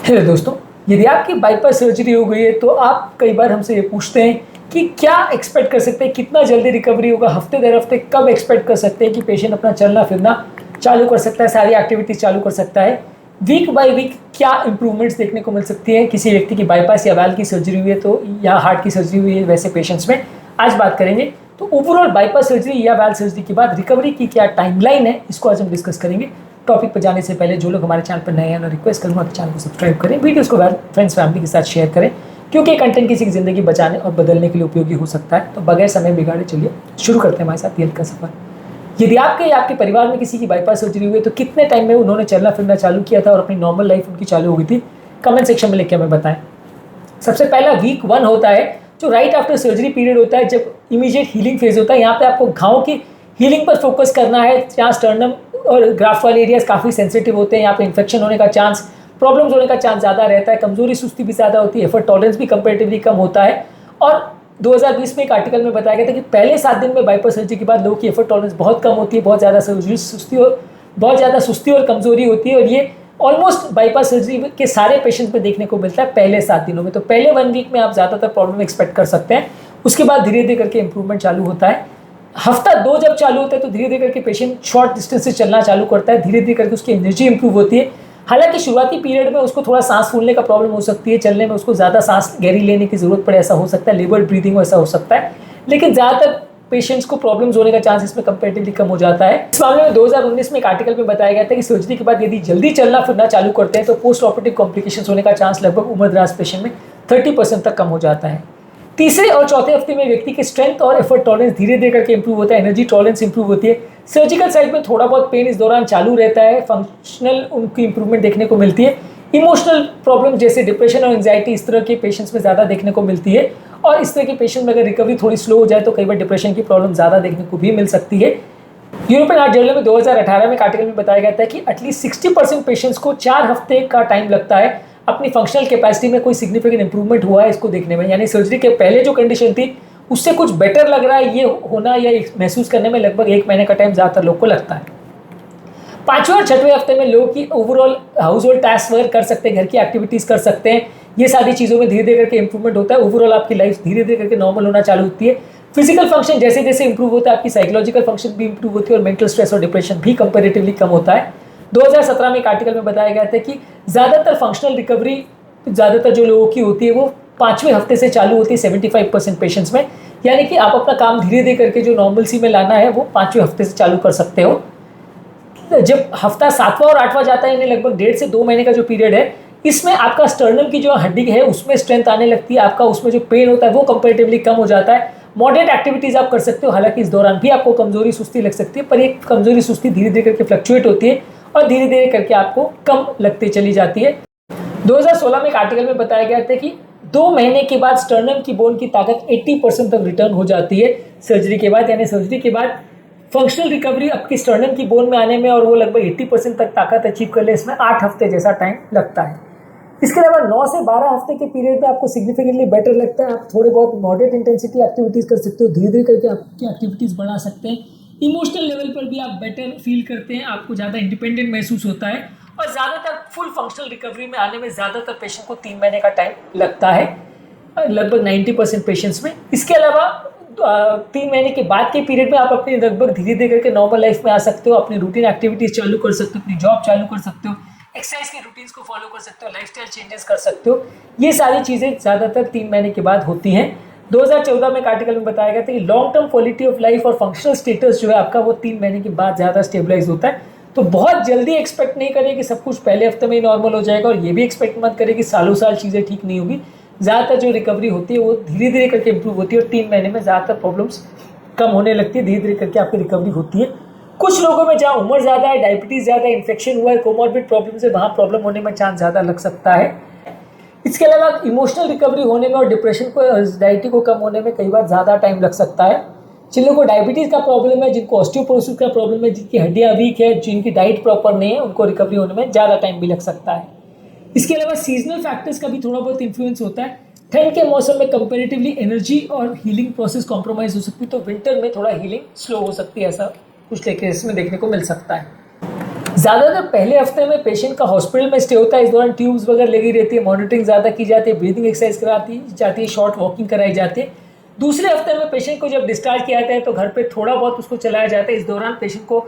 Hello दोस्तों, यदि आपकी बाईपास सर्जरी हो गई है तो आप कई बार हमसे ये पूछते हैं कि क्या एक्सपेक्ट कर सकते हैं, कितना जल्दी रिकवरी होगा, हफ्ते दर हफ्ते कब एक्सपेक्ट कर सकते हैं कि पेशेंट अपना चलना फिरना चालू कर सकता है, सारी एक्टिविटीज चालू कर सकता है। वीक बाय वीक क्या इंप्रूवमेंट्स देखने को मिल सकती है किसी व्यक्ति की बाईपास या वाल्व की सर्जरी हुई है तो, या हार्ट की सर्जरी हुई है वैसे पेशेंट्स में। आज बात करेंगे तो ओवरऑल बाईपास सर्जरी या वाल्व सर्जरी के बाद रिकवरी की क्या टाइमलाइन है, इसको आज हम डिस्कस करेंगे। टॉपिक पर जाने से पहले जो लोग हमारे चैनल पर नए हैं उन्हें रिक्वेस्ट करूंगा कि चैनल को सब्सक्राइब करें, वीडियोस को फ्रेंड्स फैमिली के साथ शेयर करें, क्योंकि कंटेंट किसी की ज़िंदगी बचाने और बदलने के लिए उपयोगी हो सकता है। तो बगैर समय बिगाड़े चलिए शुरू करते हैं हमारे साथ हेल्थ का सफर। यदि आपके या आपके परिवार में किसी की बाईपास सर्जरी हुई है तो कितने टाइम में उन्होंने चलना फिरना चालू किया था और अपनी नॉर्मल लाइफ उनकी चालू हो गई थी, कमेंट सेक्शन में लिख के हमें बताएं। सबसे पहला वीक 1 होता है जो राइट आफ्टर सर्जरी पीरियड होता है, जब इमीडिएट हीलिंग फेज होता है। यहाँ पे आपको घाव की हीलिंग पर फोकस करना है, जहाँ स्टर्नम और ग्राफ वाले एरियाज काफ़ी सेंसिटिव होते हैं, यहाँ पे इन्फेक्शन होने का चांस, प्रॉब्लम्स होने का चांस ज़्यादा रहता है, कमजोरी सुस्ती भी ज़्यादा होती है, एफर्ट टॉलरेंस भी कंपेरेटिवली कम होता है। और 2020 में एक आर्टिकल में बताया गया था कि पहले 7 दिन में बाईपास सर्जरी के बाद लोगों की एफर्ट टॉलरेंस बहुत कम होती है, बहुत ज़्यादा सुस्ती और कमजोरी होती है, और ये ऑलमोस्ट बाईपास सर्जरी के सारे पेशेंट्स में देखने को मिलता है पहले 7 दिनों में। तो पहले 1 वीक में आप ज़्यादातर प्रॉब्लम एक्सपेक्ट कर सकते हैं, उसके बाद धीरे धीरे करके इंप्रूवमेंट चालू होता है। हफ्ता 2 जब चालू होता है तो धीरे धीरे करके पेशेंट शॉर्ट डिस्टेंस से चलना चालू करता है, धीरे धीरे करके उसकी एनर्जी इंप्रूव होती है। हालांकि शुरुआती पीरियड में उसको थोड़ा सांस फूलने का प्रॉब्लम हो सकती है, चलने में उसको ज़्यादा सांस गहरी लेने की जरूरत पड़े, ऐसा हो सकता है, लेबर्ड ब्रीदिंग ऐसा हो सकता है, लेकिन ज़्यादातर पेशेंट्स को प्रॉब्लम्स होने का चांस इसमें कंपेरेटिवली कम हो जाता है। इस मामले में 2019 में एक आर्टिकल में बताया गया था कि सर्जरी के बाद यदि जल्दी चलना फिरना चालू करते हैं तो पोस्ट ऑपरेटिव कॉम्प्लिकेशंस होने का चांस लगभग उम्रदराज पेशेंट में 30% तक कम हो जाता है। तीसरे और चौथे हफ्ते में व्यक्ति की स्ट्रेंथ और एफर्ट टॉलरेंस धीरे धीरे करके इंप्रूव होता है, एनर्जी टॉलरेंस इंप्रूव होती है। सर्जिकल साइड में थोड़ा बहुत पेन इस दौरान चालू रहता है, फंक्शनल उनकी इंप्रूवमेंट देखने को मिलती है। इमोशनल प्रॉब्लम जैसे डिप्रेशन और एंजाइटी इस तरह के पेशेंट्स में ज़्यादा देखने को मिलती है, और इस तरह के पेशेंट में अगर रिकवरी थोड़ी स्लो हो जाए तो कई बार डिप्रेशन की प्रॉब्लम ज़्यादा देखने को भी मिल सकती है। यूरोपियन हार्ट जर्नल में 2018 में एक आर्टिकल में बताया गया था कि एटलीस्ट 60% पेशेंट्स को 4 हफ्ते का टाइम लगता है अपनी फंक्शनल कैपेसिटी में कोई सिग्निफिकेंट इंप्रूवमेंट हुआ है इसको देखने में। यानी सर्जरी के पहले जो कंडीशन थी उससे कुछ बेटर लग रहा है, ये होना या महसूस करने में लगभग 1 महीने का टाइम ज़्यादातर लोग को लगता है। 5वें और 6वें हफ्ते में लोग की ओवरऑल हाउस होल्ड टास्क वगैरह कर सकते हैं, घर की एक्टिविटीज़ कर सकते हैं, ये सारी चीज़ों में धीरे धीरे करके इंप्रूवमेंट होता है। ओवरऑल आपकी लाइफ धीरे धीरे करके नॉर्मल होना चालू होती है। फिजिकल फंक्शन जैसे जैसे इंप्रूव होता है आपकी साइकोलॉजिकल फंक्शन भी इंप्रूव होती है, और मेंटल स्ट्रेस और डिप्रेशन भी कंपेरेटिवली कम होता है। 2017 में एक आर्टिकल में बताया गया था कि ज़्यादातर फंक्शनल रिकवरी ज़्यादातर जो लोगों की होती है वो 5वें हफ्ते से चालू होती है 75% पेशेंट्स में। यानी कि आप अपना काम धीरे धीरे करके जो नॉर्मलसी में लाना है वो 5वें हफ्ते से चालू कर सकते हो। जब हफ्ता 7वां और 8वां जाता है, यानी लगभग 1.5 से 2 महीने का जो पीरियड है, इसमें आपका स्टर्नम की जो हड्डी है उसमें स्ट्रेंथ आने लगती है, आपका उसमें जो पेन होता है वो कंपेरेटिवली कम हो जाता है। मॉडरेट एक्टिविटीज़ आप कर सकते हो, हालांकि इस दौरान भी आपको कमजोरी सुस्ती लग सकती है, पर ये कमजोरी सुस्ती धीरे धीरे करके फ्लक्चुएट होती है और धीरे धीरे करके आपको कम लगती चली जाती है। 2016 में एक आर्टिकल में बताया गया था कि 2 महीने के बाद स्टर्नम की बोन की ताकत 80% तक रिटर्न हो जाती है सर्जरी के बाद। यानी सर्जरी के बाद फंक्शनल रिकवरी आपकी स्टर्नम की बोन में आने में और वो लगभग 80% तक ताकत अचीव कर ले, इसमें 8 हफ्ते जैसा टाइम लगता है। इसके अलावा 9 से 12 हफ्ते के पीरियड में आपको सिग्निफिकेंटली बेटर लगता है, आप थोड़े बहुत मॉडरेट इंटेंसिटी एक्टिविटीज़ कर सकते हो, धीरे धीरे करके आपकी एक्टिविटीज़ बढ़ा सकते हैं। इमोशनल लेवल पर भी आप बेटर फील करते हैं, आपको ज़्यादा इंडिपेंडेंट महसूस होता है, और ज़्यादातर फुल फंक्शनल रिकवरी में आने में ज़्यादातर पेशेंट को 3 महीने का टाइम लगता है, लगभग 90% पेशेंट्स में। इसके अलावा 3 महीने के बाद के पीरियड में आप अपनी लगभग धीरे धीरे करके नॉर्मल लाइफ में आ सकते हो, अपनी रूटीन एक्टिविटीज़ चालू कर सकते हो, अपनी जॉब चालू कर सकते हो, एक्सरसाइज के रूटीन्स को फॉलो कर सकते हो, लाइफस्टाइल चेंजेस कर सकते हो। ये सारी चीज़ें ज़्यादातर 3 महीने के बाद होती हैं। 2014 में एक आर्टिकल में बताया गया था कि long term quality of life और फंक्शनल स्टेटस जो है आपका वो 3 महीने के बाद ज़्यादा स्टेबलाइज होता है। तो बहुत जल्दी एक्सपेक्ट नहीं करें कि सब कुछ पहले हफ्ते में ही नॉर्मल हो जाएगा, और ये भी एक्सपेक्ट मत करें कि सालों साल चीज़ें ठीक नहीं होगी। ज़्यादातर जो रिकवरी होती है वो धीरे धीरे करके इंप्रूव होती है, और 3 महीने में ज़्यादातर प्रॉब्लम्स कम होने लगती है, धीरे धीरे करके आपकी रिकवरी होती है। कुछ लोगों में जहाँ उम्र ज़्यादा है, डायबिटीज़ ज़्यादा है, इन्फेक्शन हुआ है, कोमॉर्बिड प्रॉब्लम्स है, वहाँ प्रॉब्लम होने में चांस ज़्यादा लग सकता है। इसके अलावा इमोशनल रिकवरी होने में और डिप्रेशन को, एंजाइटी को कम होने में कई बार ज़्यादा टाइम लग सकता है। जिन लोगों को डायबिटीज़ का प्रॉब्लम है, जिनको ऑस्टियोपोरोसिस का प्रॉब्लम है, जिनकी हड्डियाँ वीक है, जिनकी डाइट प्रॉपर नहीं है, उनको रिकवरी होने में ज़्यादा टाइम भी लग सकता है। इसके अलावा सीजनल फैक्टर्स का भी थोड़ा बहुत इन्फ्लुएंस होता है। ठंड के मौसम में कंपेरेटिवली एनर्जी और हीलिंग प्रोसेस कॉम्प्रोमाइज हो सकती है, तो विंटर में थोड़ा हीलिंग स्लो हो सकती है, ऐसा कुछ केस में देखने को मिल सकता है। ज़्यादातर पहले हफ्ते में पेशेंट का हॉस्पिटल में स्टे होता है। इस दौरान ट्यूब्स वगैरह लगी रहती है, मॉनिटरिंग ज़्यादा की जाती है, ब्रीदिंग एक्सरसाइज कराती जाती है, शॉर्ट वॉकिंग कराई जाती है। दूसरे हफ्ते में पेशेंट को जब डिस्चार्ज किया जाता है तो घर पे थोड़ा बहुत उसको चलाया जाता है। इस दौरान पेशेंट को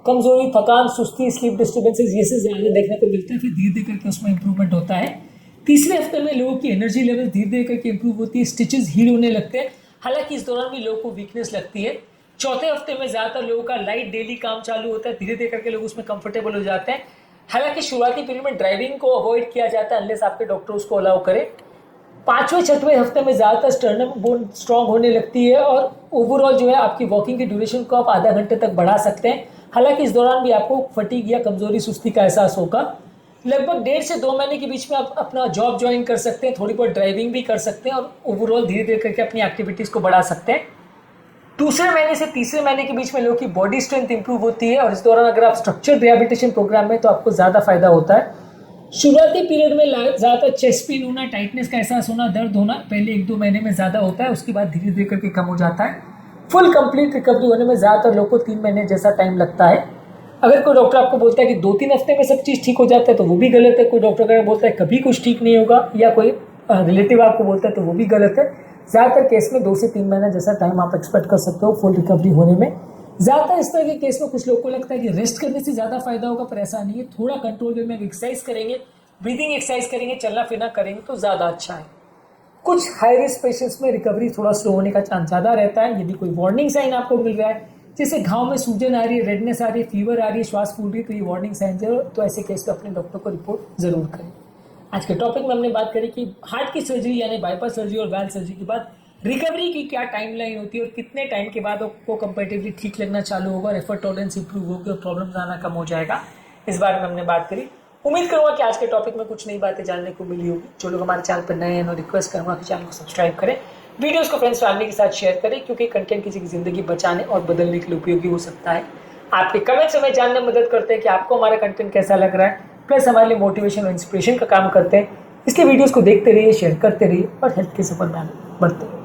कमजोरी, थकान, सुस्ती, स्लीप डिस्टर्बेंसेस ये सब ज़्यादा देखने को मिलता है। फिर धीरे धीरे करके उसमें इंप्रूवमेंट होता है। तीसरे हफ्ते में लोगों की एनर्जी लेवल धीरे धीरे करके इंप्रूव होती है, स्टिचेस हील होने लगते हैं। हालांकि इस दौरान भी लोगों को वीकनेस लगती है। चौथे हफ्ते में ज़्यादातर लोगों का लाइट डेली काम चालू होता है, धीरे धीरे करके लोग उसमें कंफर्टेबल हो जाते हैं। हालांकि शुरुआती पीरियड में ड्राइविंग को अवॉइड किया जाता है अनलेस आपके डॉक्टर उसको अलाउ करे। पाँचवें छठवें हफ्ते में ज़्यादातर स्टर्नम बोन स्ट्रॉन्ग होने लगती है और ओवरऑल जो है आपकी वॉकिंग की ड्यूरेशन को आप आधा घंटे तक बढ़ा सकते हैं। हालांकि इस दौरान भी आपको फटीग या कमजोरी, सुस्ती का एहसास होगा। लगभग 1.5 से 2 महीने के बीच में आप अपना जॉब ज्वाइन कर सकते हैं, थोड़ी बहुत ड्राइविंग भी कर सकते हैं और ओवरऑल धीरे धीरे करके अपनी एक्टिविटीज़ को बढ़ा सकते हैं। दूसरे महीने से तीसरे महीने के बीच में लोगों की बॉडी स्ट्रेंथ इंप्रूव होती है और इस दौरान अगर आप स्ट्रक्चर्ड रिहैबिलिटेशन प्रोग्राम में तो आपको ज़्यादा फायदा होता है। शुरुआती पीरियड में ज़्यादातर चेस्ट पेन होना, टाइटनेस का एहसास होना, दर्द होना पहले 1-2 महीने में ज़्यादा होता है, उसके बाद धीरे धीरे करके कम हो जाता है। फुल कंप्लीट रिकवरी होने में ज़्यादातर लोगों को 3 महीने जैसा टाइम लगता है। अगर कोई डॉक्टर आपको बोलता है कि 2-3 हफ्ते में सब चीज़ ठीक हो जाता है तो वो भी गलत है। कोई डॉक्टर अगर बोलता है कभी कुछ ठीक नहीं होगा या कोई रिलेटिव आपको बोलता है तो वो भी गलत है। ज़्यादातर केस में 2 से 3 महीना जैसा टाइम आप एक्सपेक्ट कर सकते हो फुल रिकवरी होने में। ज़्यादातर इस तरह के केस में कुछ लोगों को लगता है कि रेस्ट करने से ज़्यादा फायदा होगा, पर ऐसा नहीं है। थोड़ा कंट्रोल वे में एक्सरसाइज करेंगे, ब्रीदिंग एक्सरसाइज करेंगे, चलना फिरना करेंगे तो ज़्यादा अच्छा है। कुछ हाई रिस्क पेशेंट्स में रिकवरी थोड़ा स्लो होने का चांस ज़्यादा रहता है। यदि कोई वार्निंग साइन आपको मिल रहा है, जैसे घाव में सूजन आ रही है, रेडनेस आ रही है, फीवर आ रही है, श्वास फूल रही है, तो ये वार्निंग साइन है, तो ऐसे केस में अपने डॉक्टर को रिपोर्ट जरूर करें। आज के टॉपिक में हमने बात करी कि हार्ट की सर्जरी यानी बाईपास सर्जरी और वैल्व सर्जरी के बाद रिकवरी की क्या टाइमलाइन होती है और कितने टाइम के बाद आपको कंपैरेटिवली ठीक लगना चालू होगा, रेफर टॉलरेंस इंप्रूव होगी और प्रॉब्लम आना कम हो जाएगा। इस बारे में हमने बात करी। उम्मीद करूंगा कि आज के टॉपिक में कुछ नई बातें जानने को मिली होगी। जो लोग हमारे चैनल पर नए हैं उन्हें रिक्वेस्ट करूंगा कि चैनल को सब्सक्राइब करें, वीडियोस को फ्रेंड्स फैमिली के साथ शेयर करें, क्योंकि कंटेंट किसी की जिंदगी बचाने और बदलने के लिए उपयोगी हो सकता है। आपके कमेंट्स हमें जानने में मदद करते हैं कि आपको हमारा कंटेंट कैसा लग रहा है, प्लस हमारे लिए मोटिवेशन और इंस्पिरेशन का काम करते हैं। इसलिए वीडियोस को देखते रहिए, शेयर करते रहिए और हेल्थ के सफर में आगे बढ़ते रहिए।